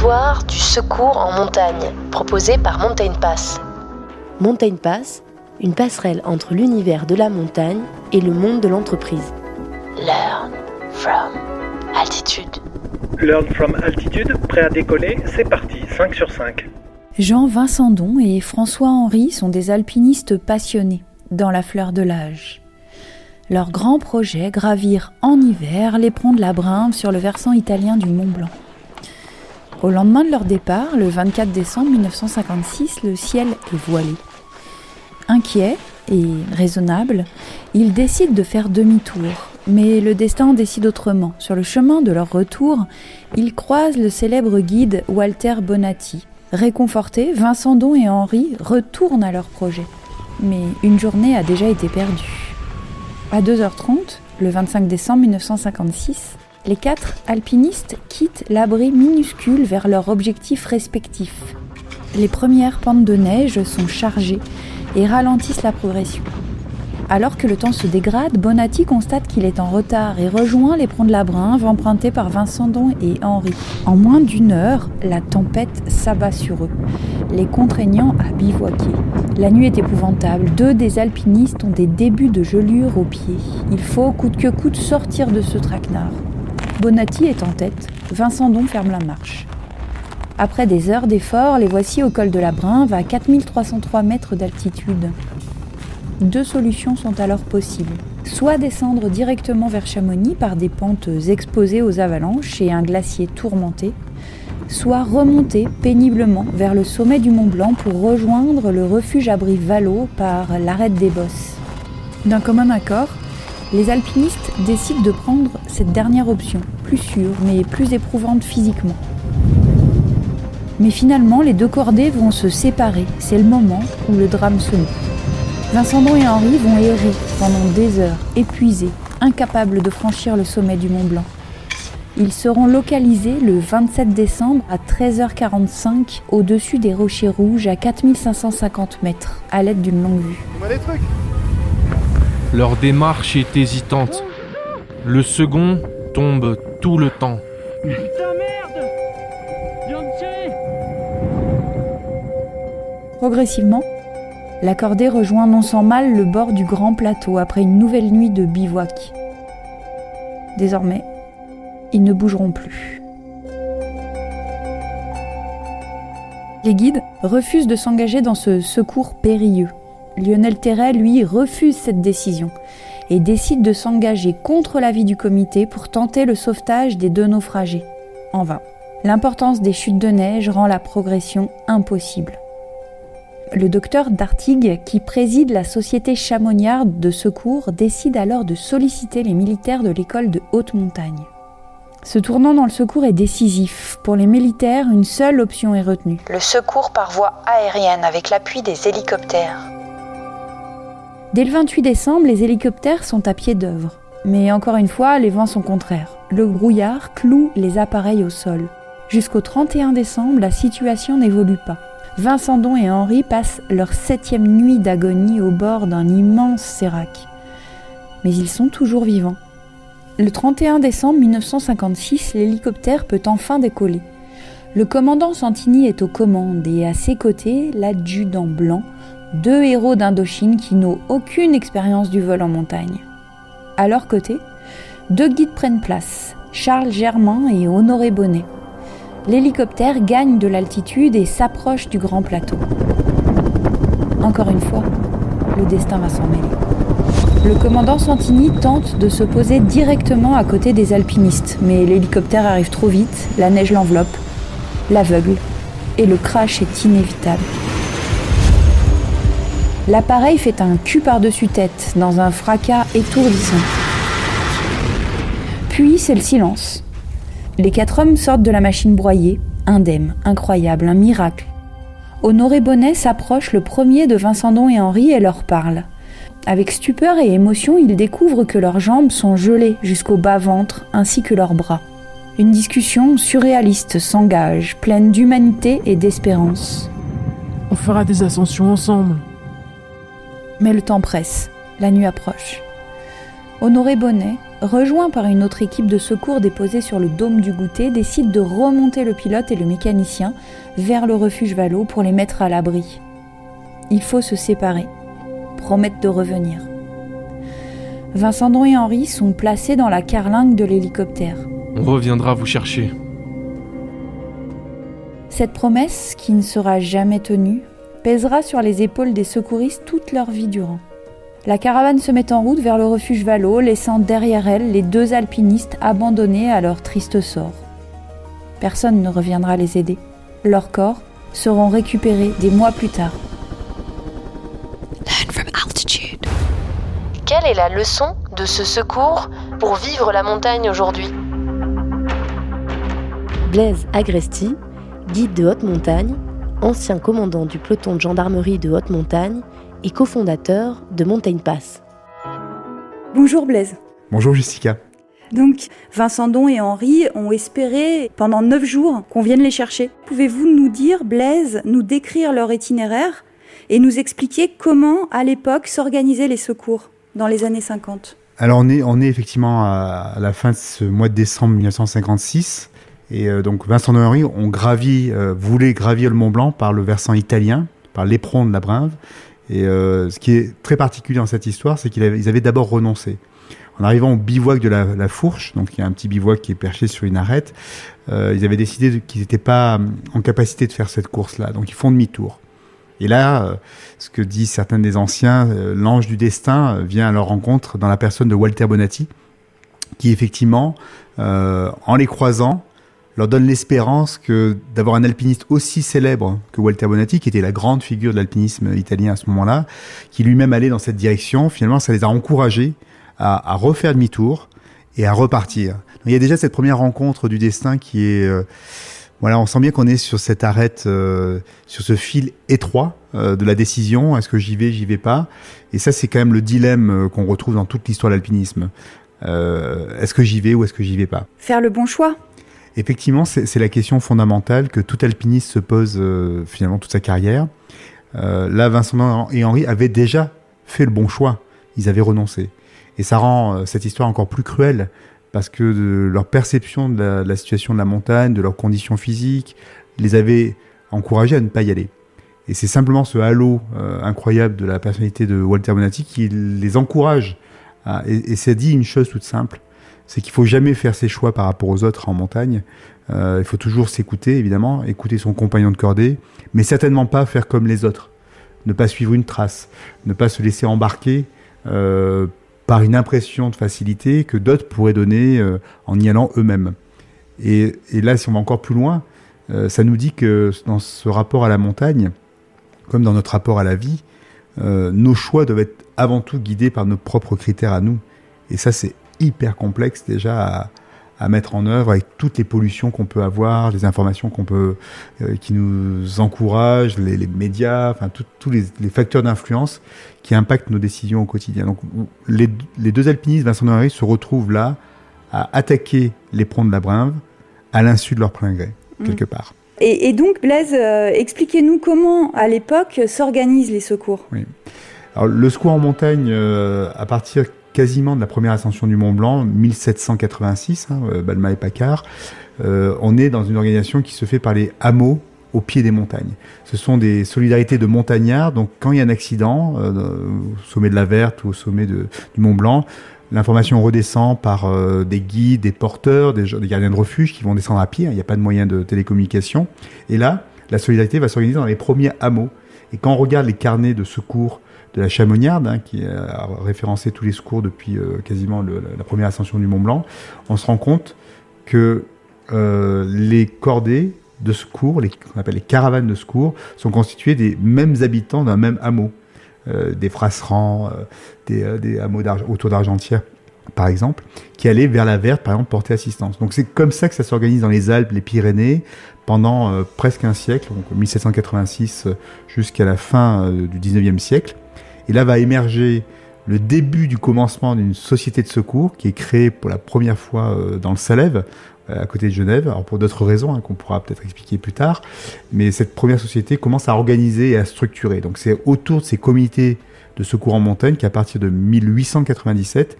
l'histoire du secours en montagne, proposée par Mountain Pass. Mountain Pass, une passerelle entre l'univers de la montagne et le monde de l'entreprise. Learn from altitude. Learn from altitude, prêt à décoller, c'est parti, 5 sur 5. Jean Vincendon et François-Henri sont des alpinistes passionnés, dans la fleur de l'âge. Leur grand projet, gravir en hiver l'éperon de la Brimve sur le versant italien du Mont Blanc. Au lendemain de leur départ, le 24 décembre 1956, le ciel est voilé. Inquiets et raisonnables, ils décident de faire demi-tour. Mais le destin en décide autrement. Sur le chemin de leur retour, ils croisent le célèbre guide Walter Bonatti. Réconfortés, Vincendon et Henri retournent à leur projet. Mais une journée a déjà été perdue. À 2h30, le 25 décembre 1956, les 4 alpinistes quittent l'abri minuscule vers leurs objectifs respectifs. Les premières pentes de neige sont chargées et ralentissent la progression. Alors que le temps se dégrade, Bonatti constate qu'il est en retard et rejoint l'éperon de la Brimve emprunté par Vincendon et Henri. En moins d'une heure, la tempête s'abat sur eux, les contraignant à bivouaquer. La nuit est épouvantable. 2 des alpinistes ont des débuts de gelure aux pieds. Il faut coûte que coûte sortir de ce traquenard. Bonatti est en tête, Vincendon ferme la marche. Après des heures d'effort, les voici au col de la Brimve à 4303 mètres d'altitude. 2 solutions sont alors possibles. Soit descendre directement vers Chamonix par des pentes exposées aux avalanches et un glacier tourmenté, soit remonter péniblement vers le sommet du Mont Blanc pour rejoindre le refuge-abri Vallot par l'arête des Bosses. D'un commun accord, les alpinistes décident de prendre cette dernière option, plus sûre mais plus éprouvante physiquement. Mais finalement, les 2 cordées vont se séparer. C'est le moment où le drame se noue. Vincendon et Henri vont errer pendant des heures, épuisés, incapables de franchir le sommet du Mont Blanc. Ils seront localisés le 27 décembre à 13h45 au-dessus des Rochers Rouges à 4550 mètres, à l'aide d'une longue vue. Leur démarche est hésitante. Le second tombe tout le temps. Putain merde! Progressivement, la cordée rejoint non sans mal le bord du grand plateau après une nouvelle nuit de bivouac. Désormais, ils ne bougeront plus. Les guides refusent de s'engager dans ce secours périlleux. Lionel Terray, lui, refuse cette décision et décide de s'engager contre l'avis du comité pour tenter le sauvetage des 2 naufragés. En vain. L'importance des chutes de neige rend la progression impossible. Le docteur Dartigue, qui préside la société chamoniarde de secours, décide alors de solliciter les militaires de l'école de haute montagne. Ce tournant dans le secours est décisif. Pour les militaires, une seule option est retenue. Le secours par voie aérienne avec l'appui des hélicoptères. Dès le 28 décembre, les hélicoptères sont à pied d'œuvre. Mais encore une fois, les vents sont contraires. Le brouillard cloue les appareils au sol. Jusqu'au 31 décembre, la situation n'évolue pas. Vincendon et Henri passent leur 7e nuit d'agonie au bord d'un immense sérac. Mais ils sont toujours vivants. Le 31 décembre 1956, l'hélicoptère peut enfin décoller. Le commandant Santini est aux commandes et à ses côtés, l'adjudant Blanc, 2 héros d'Indochine qui n'ont aucune expérience du vol en montagne. À leur côté, 2 guides prennent place, Charles Germain et Honoré Bonnet. L'hélicoptère gagne de l'altitude et s'approche du grand plateau. Encore une fois, le destin va s'en mêler. Le commandant Santini tente de se poser directement à côté des alpinistes, mais l'hélicoptère arrive trop vite, la neige l'enveloppe, l'aveugle, et le crash est inévitable. L'appareil fait un cul par-dessus tête, dans un fracas étourdissant. Puis c'est le silence. Les 4 hommes sortent de la machine broyée, indemnes, incroyable, un miracle. Honoré Bonnet s'approche le premier de Vincendon et Henri et leur parle. Avec stupeur et émotion, ils découvrent que leurs jambes sont gelées jusqu'au bas-ventre, ainsi que leurs bras. Une discussion surréaliste s'engage, pleine d'humanité et d'espérance. On fera des ascensions ensemble. Mais le temps presse, la nuit approche. Honoré Bonnet, rejoint par une autre équipe de secours déposée sur le dôme du goûter, décide de remonter le pilote et le mécanicien vers le refuge Vallot pour les mettre à l'abri. Il faut se séparer, promettent de revenir. Vincendon et Henri sont placés dans la carlingue de l'hélicoptère. On reviendra vous chercher. Cette promesse, qui ne sera jamais tenue, pèsera sur les épaules des secouristes toute leur vie durant. La caravane se met en route vers le refuge Vallot, laissant derrière elle les 2 alpinistes abandonnés à leur triste sort. Personne ne reviendra les aider. Leurs corps seront récupérés des mois plus tard. Learn from altitude. Quelle est la leçon de ce secours pour vivre la montagne aujourd'hui ? Blaise Agresti, guide de haute montagne, ancien commandant du peloton de gendarmerie de haute montagne et cofondateur de Mountain Pass. Bonjour Blaise. Bonjour Jessica. Donc, Vincendon et Henri ont espéré pendant 9 jours qu'on vienne les chercher. Pouvez-vous nous dire, Blaise, nous décrire leur itinéraire et nous expliquer comment, à l'époque, s'organisaient les secours dans les années 50 ? Alors on est effectivement à la fin de ce mois de décembre 1956 et donc Vincendon et Henri voulaient gravir le Mont Blanc par le versant italien, par l'éperon de la Brinve. Et ce qui est très particulier dans cette histoire, c'est qu'ils avaient d'abord renoncé. En arrivant au bivouac de la Fourche, donc il y a un petit bivouac qui est perché sur une arête, ils avaient décidé qu'ils n'étaient pas en capacité de faire cette course-là, donc ils font demi-tour. Et là, ce que disent certains des anciens, l'ange du destin vient à leur rencontre dans la personne de Walter Bonatti, qui effectivement, en les croisant, leur donne l'espérance d'avoir un alpiniste aussi célèbre que Walter Bonatti, qui était la grande figure de l'alpinisme italien à ce moment-là, qui lui-même allait dans cette direction. Finalement, ça les a encouragés à refaire demi-tour et à repartir. Donc, il y a déjà cette première rencontre du destin qui est... on sent bien qu'on est sur cette arête, sur ce fil étroit de la décision. Est-ce que j'y vais pas ? Et ça, c'est quand même le dilemme qu'on retrouve dans toute l'histoire de l'alpinisme. Est-ce que j'y vais ou est-ce que j'y vais pas ? Faire le bon choix ? Effectivement, c'est la question fondamentale que tout alpiniste se pose finalement toute sa carrière. Là, Vincendon et Henri avaient déjà fait le bon choix. Ils avaient renoncé. Et ça rend cette histoire encore plus cruelle parce que leur perception de la situation de la montagne, de leurs conditions physiques, les avait encouragés à ne pas y aller. Et c'est simplement ce halo incroyable de la personnalité de Walter Bonatti qui les encourage. Et ça dit une chose toute simple. C'est qu'il faut jamais faire ses choix par rapport aux autres en montagne. Il faut toujours s'écouter, évidemment, écouter son compagnon de cordée, mais certainement pas faire comme les autres. Ne pas suivre une trace, ne pas se laisser embarquer par une impression de facilité que d'autres pourraient donner en y allant eux-mêmes. Et là, si on va encore plus loin, ça nous dit que dans ce rapport à la montagne, comme dans notre rapport à la vie, nos choix doivent être avant tout guidés par nos propres critères à nous. Et ça, c'est hyper complexe déjà à mettre en œuvre avec toutes les pollutions qu'on peut avoir, les informations qui nous encouragent, les médias, enfin tous les facteurs d'influence qui impactent nos décisions au quotidien. Donc les 2 alpinistes, Vincendon et Henri, se retrouvent là à attaquer l'éperon de la Brinve à l'insu de leur plein gré, quelque part. Et donc Blaise, expliquez-nous comment à l'époque s'organisent les secours. Oui. Alors le secours en montagne, à partir quasiment de la première ascension du Mont Blanc, 1786, Balma et Paccard, on est dans une organisation qui se fait par les hameaux au pied des montagnes. Ce sont des solidarités de montagnards, donc quand il y a un accident, au sommet de la Verte ou au sommet du Mont Blanc, l'information redescend par des guides, des porteurs, des gardiens de refuge qui vont descendre à pied, il n'y a pas de moyen de télécommunication. Et là, la solidarité va s'organiser dans les premiers hameaux. Et quand on regarde les carnets de secours de la Chamoniarde, qui a référencé tous les secours depuis quasiment la première ascension du Mont Blanc, on se rend compte que les cordées de secours, qu'on appelle les caravanes de secours, sont constituées des mêmes habitants d'un même hameau. Des Frasserans, des hameaux autour d'Argentière, par exemple, qui allaient vers la Verte, par exemple, porter assistance. Donc c'est comme ça que ça s'organise dans les Alpes, les Pyrénées, pendant presque un siècle, donc 1786 jusqu'à la fin du 19e siècle. Et là va émerger le début du commencement d'une société de secours qui est créée pour la première fois dans le Salève, à côté de Genève, alors pour d'autres raisons qu'on pourra peut-être expliquer plus tard, mais cette première société commence à organiser et à structurer. Donc c'est autour de ces comités de secours en montagne qui, à partir de 1897,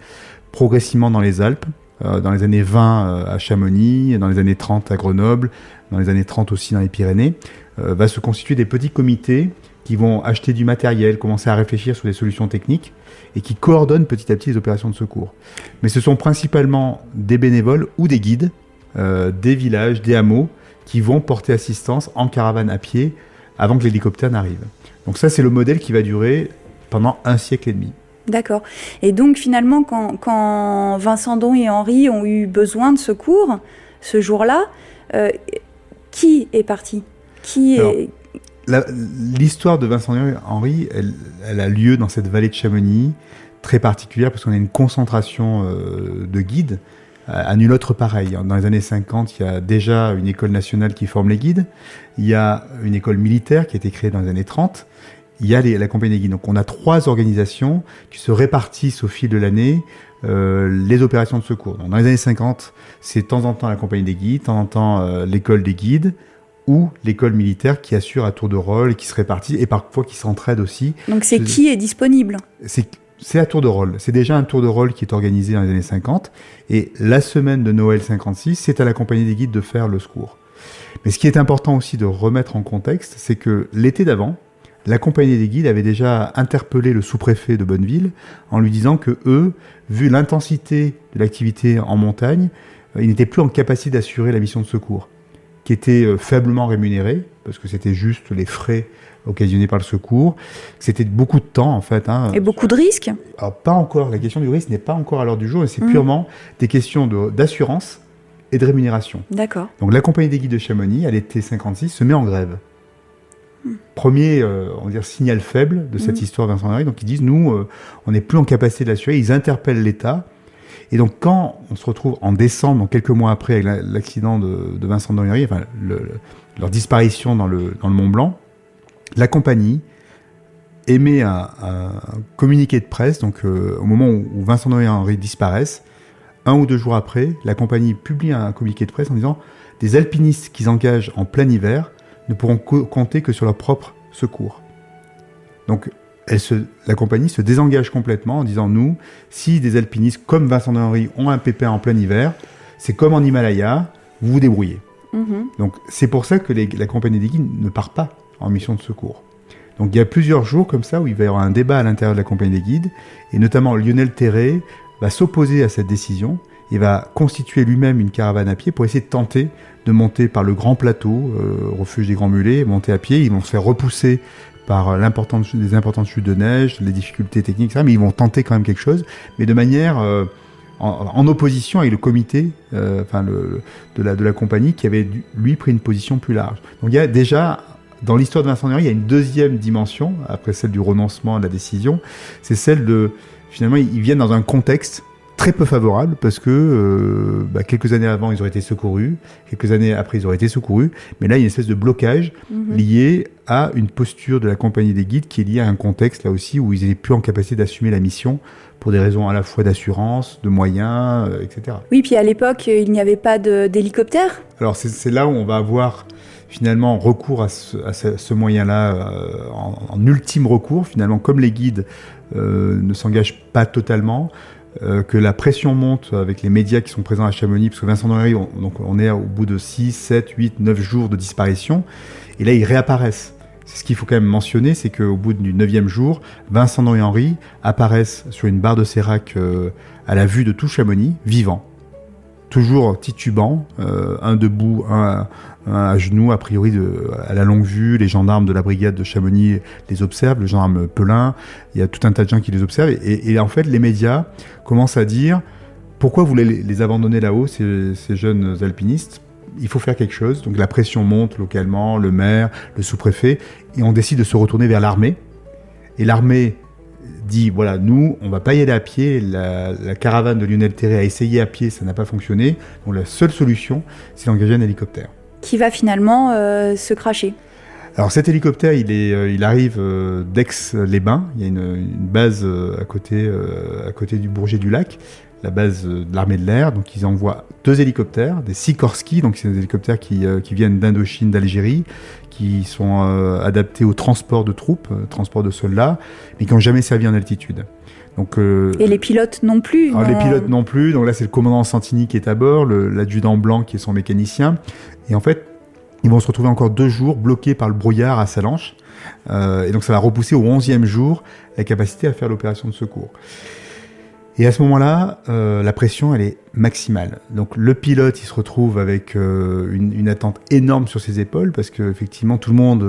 progressivement dans les Alpes, dans les années 20 à Chamonix, dans les années 30 à Grenoble, dans les années 30 aussi dans les Pyrénées, va se constituer des petits comités qui vont acheter du matériel, commencer à réfléchir sur des solutions techniques et qui coordonnent petit à petit les opérations de secours. Mais ce sont principalement des bénévoles ou des guides, des villages, des hameaux, qui vont porter assistance en caravane à pied avant que l'hélicoptère n'arrive. Donc ça, c'est le modèle qui va durer pendant 1 siècle et demi. D'accord. Et donc finalement, quand Vincent Don et Henri ont eu besoin de secours, ce jour-là, qui est parti ? L'histoire de Vincent et Henri, elle a lieu dans cette vallée de Chamonix, très particulière, parce qu'on a une concentration de guides à nul autre pareil. Dans les années 50, il y a déjà une école nationale qui forme les guides, il y a une école militaire qui a été créée dans les années 30, il y a la compagnie des guides. Donc on a 3 organisations qui se répartissent au fil de l'année les opérations de secours. Donc dans les années 50, c'est de temps en temps la compagnie des guides, de temps en temps l'école des guides, ou l'école militaire qui assure à tour de rôle et qui se répartit, et parfois qui s'entraide aussi. Donc c'est qui est disponible ? C'est à tour de rôle. C'est déjà un tour de rôle qui est organisé dans les années 50. Et la semaine de Noël 56, c'est à la compagnie des guides de faire le secours. Mais ce qui est important aussi de remettre en contexte, c'est que l'été d'avant, la compagnie des guides avait déjà interpellé le sous-préfet de Bonneville en lui disant que eux, vu l'intensité de l'activité en montagne, ils n'étaient plus en capacité d'assurer la mission de secours, qui était faiblement rémunérée, parce que c'était juste les frais occasionnés par le secours. C'était beaucoup de temps, en fait. Et beaucoup de risques ? Alors, pas encore. La question du risque n'est pas encore à l'ordre du jour, mais c'est purement des questions d'assurance et de rémunération. D'accord. Donc, la compagnie des guides de Chamonix, à l'été 56, se met en grève. Premier, on va dire, signal faible de cette histoire Vincent Henri. Donc, ils disent, nous, on n'est plus en capacité de l'assurer. Ils interpellent l'État. Et donc, quand on se retrouve en décembre, donc quelques mois après, avec l'accident de Vincent Henri, enfin, leur disparition dans le Mont Blanc, la compagnie émet un communiqué de presse. Donc, au moment où Vincent et Henri disparaissent, 1 ou 2 jours après, la compagnie publie un communiqué de presse en disant « Des alpinistes qu'ils engagent en plein hiver ne pourront compter que sur leur propre secours. » Donc, la compagnie se désengage complètement en disant « Nous, si des alpinistes comme Vincent et Henri ont un pépin en plein hiver, c'est comme en Himalaya, vous vous débrouillez. » Donc, c'est pour ça que la compagnie des guides ne part pas en mission de secours. Donc il y a plusieurs jours comme ça où il va y avoir un débat à l'intérieur de la compagnie des guides, et notamment Lionel Terré va s'opposer à cette décision et va constituer lui-même une caravane à pied pour essayer de tenter de monter par le grand plateau, refuge des Grands Mulets, monter à pied. Ils vont se faire repousser par les importantes chutes de neige, les difficultés techniques, etc. Mais ils vont tenter quand même quelque chose, mais de manière en opposition avec le comité de la compagnie qui avait lui pris une position plus large. Donc il y a déjà, dans l'histoire de Vincent Henri, il y a une deuxième dimension, après celle du renoncement, de la décision, c'est celle de, finalement, ils viennent dans un contexte très peu favorable, parce que quelques années avant, ils auraient été secourus, quelques années après, ils auraient été secourus, mais là, il y a une espèce de blocage lié à une posture de la compagnie des guides qui est liée à un contexte, là aussi, où ils n'étaient plus en capacité d'assumer la mission pour des raisons à la fois d'assurance, de moyens, etc. Oui, puis à l'époque, il n'y avait pas d'hélicoptère. Alors, c'est là où on va avoir finalement recours à ce moyen-là en ultime recours, finalement, comme les guides ne s'engagent pas totalement, que la pression monte avec les médias qui sont présents à Chamonix, parce que Vincent Henri, on est au bout de 6, 7, 8, 9 jours de disparition, et là ils réapparaissent. C'est ce qu'il faut quand même mentionner, c'est qu'au bout du 9e jour, Vincent et Henri apparaissent sur une barre de sérac à la vue de tout Chamonix, vivants. Toujours titubants, un debout, un à genoux, a priori à la longue vue. Les gendarmes de la brigade de Chamonix les observent, le gendarme Pelin, il y a tout un tas de gens qui les observent, et en fait les médias commencent à dire pourquoi vous voulez les abandonner là-haut, ces jeunes alpinistes. Il faut faire quelque chose. Donc la pression monte localement, le maire, le sous-préfet, et on décide de se retourner vers l'armée, et l'armée dit, voilà, nous, on va pas y aller à pied, la caravane de Lionel Terré a essayé à pied, ça n'a pas fonctionné, donc la seule solution, c'est d'engager un hélicoptère. Qui va finalement se crasher. Alors cet hélicoptère, il arrive d'Aix-les-Bains. Il y a une base à côté du Bourget du Lac, la base de l'armée de l'air. Donc ils envoient 2 hélicoptères, des Sikorsky, donc c'est des hélicoptères qui viennent d'Indochine, d'Algérie, qui sont adaptés au transport de troupes, transport de soldats, mais qui n'ont jamais servi en altitude. Donc, et les pilotes non plus. Alors les pilotes non plus. Donc là, c'est le commandant Santini qui est à bord, l'adjudant Blanc qui est son mécanicien. Et en fait, ils vont se retrouver encore 2 jours bloqués par le brouillard à Salanches. Et donc ça va repousser au 11e jour la capacité à faire l'opération de secours. Et à ce moment-là, la pression, elle est maximale. Donc le pilote, il se retrouve avec une attente énorme sur ses épaules parce qu'effectivement, tout le monde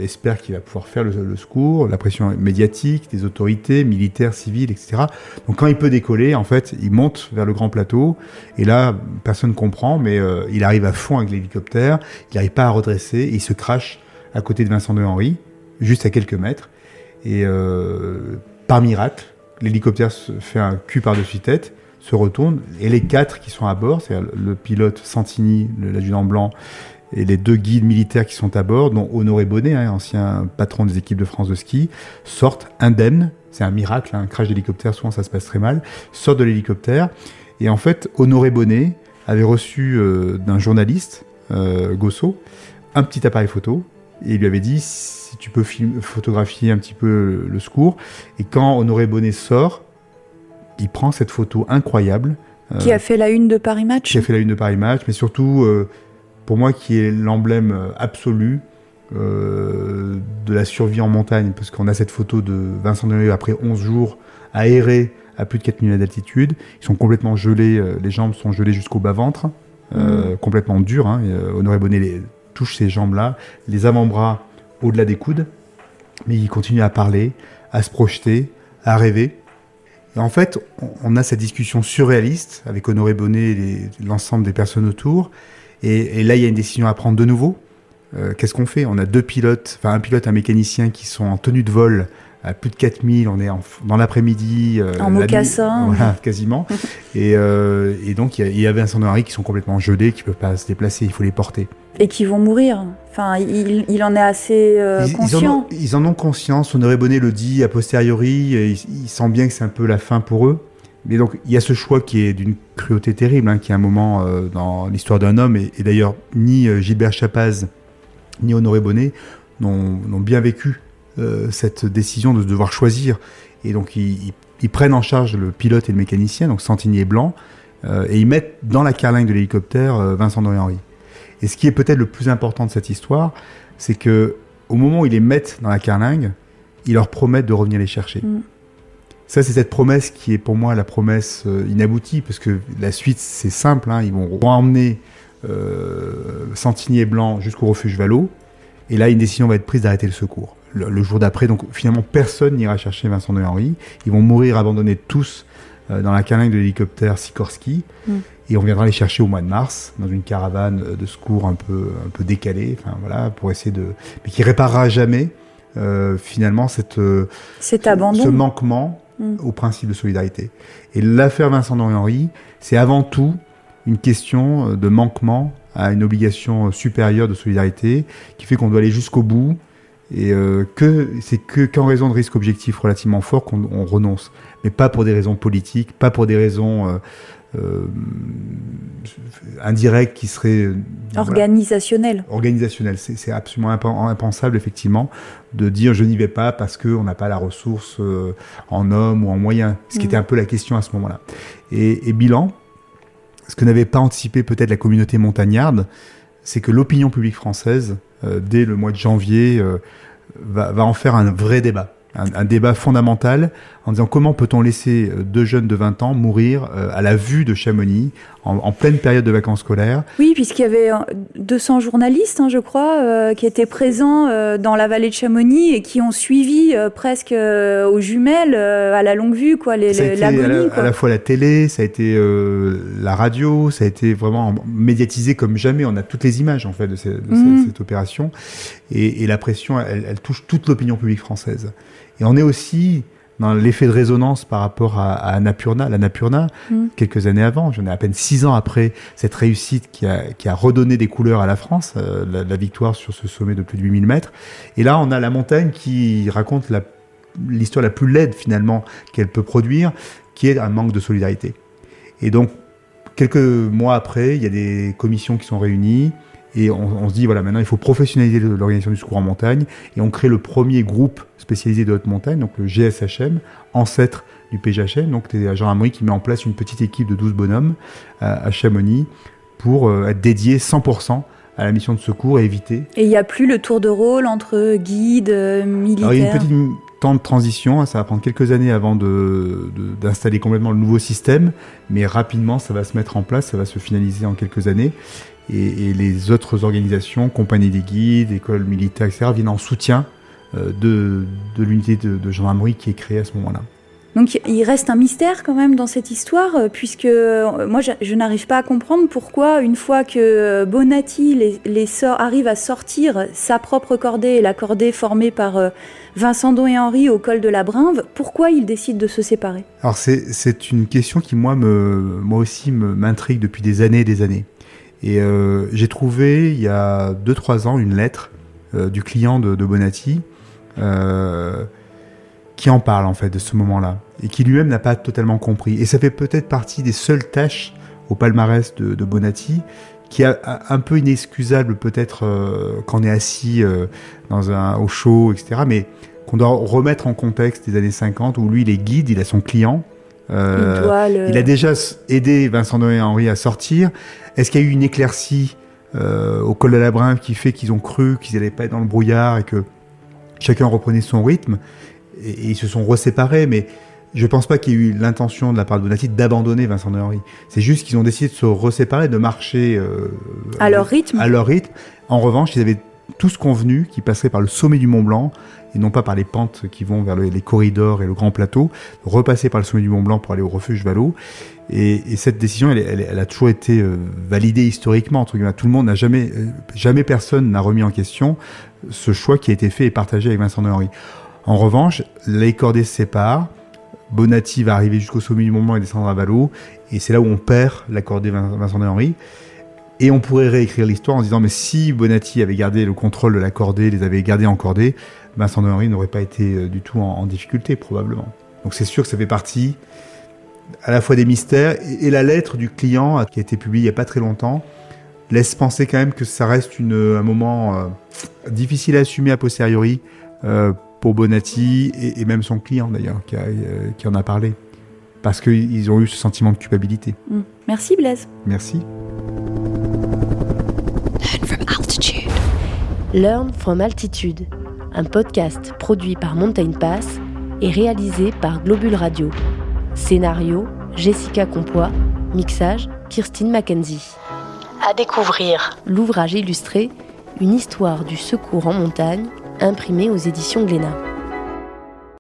espère qu'il va pouvoir faire le secours. La pression médiatique, des autorités, militaires, civiles, etc. Donc quand il peut décoller, en fait, il monte vers le grand plateau. Et là, personne ne comprend, mais il arrive à fond avec l'hélicoptère. Il n'arrive pas à redresser. Et il se crache à côté de Vincent de Henry, juste à quelques mètres. Et par miracle, l'hélicoptère se fait un cul par-dessus tête, se retourne, et les 4 qui sont à bord, c'est-à-dire le pilote Santini, l'adjudant Blanc, et les 2 guides militaires qui sont à bord, dont Honoré Bonnet, ancien patron des équipes de France de ski, sortent indemnes. C'est un miracle, un crash d'hélicoptère, souvent ça se passe très mal, sortent de l'hélicoptère. Et en fait, Honoré Bonnet avait reçu d'un journaliste, Gossot, un petit appareil photo, et il lui avait dit si tu peux photographier un petit peu le secours. Et quand Honoré Bonnet sort, il prend cette photo incroyable. Qui a fait la une de Paris Match. Qui a fait la une de Paris Match, mais surtout, pour moi, qui est l'emblème absolu de la survie en montagne, parce qu'on a cette photo de Vincent de Henry après 11 jours aérés à plus de 4000 mètres d'altitude. Ils sont complètement gelés, les jambes sont gelées jusqu'au bas-ventre, complètement dures. Honoré Bonnet touche ces jambes-là, les avant-bras au-delà des coudes, mais il continue à parler, à se projeter, à rêver. Et en fait, on a cette discussion surréaliste avec Honoré Bonnet et l'ensemble des personnes autour, et là, il y a une décision à prendre de nouveau. Qu'est-ce qu'on fait ? On a 2 pilotes, enfin un pilote, un mécanicien qui sont en tenue de vol à plus de 4000, on est dans l'après-midi. En mocassin. Voilà, quasiment. et donc, il y a Vincent de Henry qui sont complètement gelés, qui ne peuvent pas se déplacer, il faut les porter. Et qui vont mourir. Enfin, il en est assez conscient. Ils en ont conscience. Honoré Bonnet le dit a posteriori. Il sent bien que c'est un peu la fin pour eux. Mais donc, il y a ce choix qui est d'une cruauté terrible, qui est un moment dans l'histoire d'un homme. Et d'ailleurs, ni Gilbert Chapaz, ni Honoré Bonnet n'ont bien vécu cette décision de devoir choisir. Et donc, ils prennent en charge le pilote et le mécanicien, donc Santini et Blanc, et ils mettent dans la carlingue de l'hélicoptère Vincent de Henry. Et ce qui est peut-être le plus important de cette histoire, c'est que au moment où ils les mettent dans la carlingue, ils leur promettent de revenir les chercher. Ça, c'est cette promesse qui est pour moi la promesse inaboutie, parce que la suite, c'est simple. Ils vont emmener Santini et Blanc jusqu'au refuge Vallot, et là, une décision va être prise d'arrêter le secours. Le jour d'après, donc finalement, personne n'ira chercher Vincent de Henry. Ils vont mourir abandonnés tous dans la carlingue de l'hélicoptère Sikorsky. Et on viendra les chercher au mois de mars, dans une caravane de secours un peu décalée, pour essayer mais qui réparera jamais, finalement, ce manquement au principe de solidarité. Et l'affaire Vincent de Henry, c'est avant tout une question de manquement à une obligation supérieure de solidarité, qui fait qu'on doit aller jusqu'au bout, et c'est qu'en raison de risques objectifs relativement forts qu'on renonce. Mais pas pour des raisons politiques, pas pour des raisons indirectes qui seraient... Organisationnelles. Organisationnelles. C'est absolument impensable, effectivement, de dire je n'y vais pas parce qu'on n'a pas la ressource en hommes ou en moyens, ce qui était un peu la question à ce moment-là. Et bilan, ce que n'avait pas anticipé peut-être la communauté montagnarde, c'est que l'opinion publique française, dès le mois de janvier, va en faire un vrai débat. Un débat fondamental en disant comment peut-on laisser 2 jeunes de 20 ans mourir à la vue de Chamonix en pleine période de vacances scolaires. Oui, puisqu'il y avait 200 journalistes, je crois, qui étaient présents dans la vallée de Chamonix et qui ont suivi presque aux jumelles à la longue vue l'agonie. À la fois la télé, ça a été la radio, ça a été vraiment médiatisé comme jamais. On a toutes les images en fait de cette opération et la pression, elle touche toute l'opinion publique française. Et on est aussi dans l'effet de résonance par rapport à Annapurna, l'Annapurna, quelques années avant. J'en ai à peine 6 ans après cette réussite qui a redonné des couleurs à la France, la victoire sur ce sommet de plus de 8000 mètres. Et là, on a la montagne qui raconte l'histoire la plus laide finalement qu'elle peut produire, qui est un manque de solidarité. Et donc, quelques mois après, il y a des commissions qui sont réunies et on se dit, voilà, maintenant il faut professionnaliser l'organisation du secours en montagne et on crée le premier groupe spécialisé de haute montagne, donc le GSHM, ancêtre du PGHM, donc c'est la gendarmerie qui met en place une petite équipe de 12 bonhommes à Chamonix pour être dédié 100% à la mission de secours et éviter. Et il n'y a plus le tour de rôle entre guides, militaires. Alors, il y a une petite temps de transition, ça va prendre quelques années avant d'installer complètement le nouveau système, mais rapidement ça va se mettre en place, ça va se finaliser en quelques années. Et les autres organisations, compagnies des guides, écoles militaires, etc., viennent en soutien de l'unité de gendarmerie qui est créée à ce moment-là. Donc il reste un mystère quand même dans cette histoire, puisque moi je n'arrive pas à comprendre pourquoi, une fois que Bonatti arrive à sortir sa propre cordée, la cordée formée par Vincent Don et Henri au col de la Brinve, pourquoi ils décident de se séparer ? Alors c'est une question qui moi aussi m'intrigue depuis des années et des années. Et j'ai trouvé il y a 2-3 ans une lettre du client de Bonatti qui en parle en fait de ce moment-là et qui lui-même n'a pas totalement compris. Et ça fait peut-être partie des seules tâches au palmarès de Bonatti qui est un peu inexcusable peut-être quand on est assis au chaud, etc. Mais qu'on doit remettre en contexte des années 50 où lui il est guide, il a son client. Il a déjà aidé Vincent Don et Henri à sortir. Est-ce qu'il y a eu une éclaircie au col de la Brinve qui fait qu'ils ont cru qu'ils n'allaient pas être dans le brouillard et que chacun reprenait son rythme et ils se sont reséparés, mais je ne pense pas qu'il y ait eu l'intention de la part de Bonatti d'abandonner Vincent Don et Henri. C'est juste qu'ils ont décidé de se reséparer, de marcher à leur rythme. En revanche, ils avaient tous convenu qu'ils passeraient par le sommet du Mont Blanc et non pas par les pentes qui vont vers les corridors et le grand plateau, repasser par le sommet du Mont Blanc pour aller au refuge Vallot. Et cette décision, elle a toujours été validée historiquement, entre guillemets. Tout le monde n'a jamais personne n'a remis en question ce choix qui a été fait et partagé avec Vincent Don et Henri. En revanche, les cordées se séparent. Bonatti va arriver jusqu'au sommet du Mont Blanc et descendre à Vallot. Et c'est là où on perd la cordée Vincent Don et Henri. Et on pourrait réécrire l'histoire en disant, mais si Bonatti avait gardé le contrôle de la cordée, les avait gardés en cordée, Vincent Don et Henri n'aurait pas été du tout en difficulté, probablement. Donc c'est sûr que ça fait partie à la fois des mystères et la lettre du client qui a été publiée il n'y a pas très longtemps laisse penser quand même que ça reste un moment difficile à assumer a posteriori pour Bonatti et même son client d'ailleurs qui en a parlé parce qu'ils ont eu ce sentiment de culpabilité. Merci Blaise. Merci. Learn from Altitude, un podcast produit par Mountain Pass et réalisé par Globule Radio. Scénario, Jessica Compois. Mixage, Kirstine Mackenzie. À découvrir. L'ouvrage illustré, Une histoire du secours en montagne, imprimé aux éditions Glénat.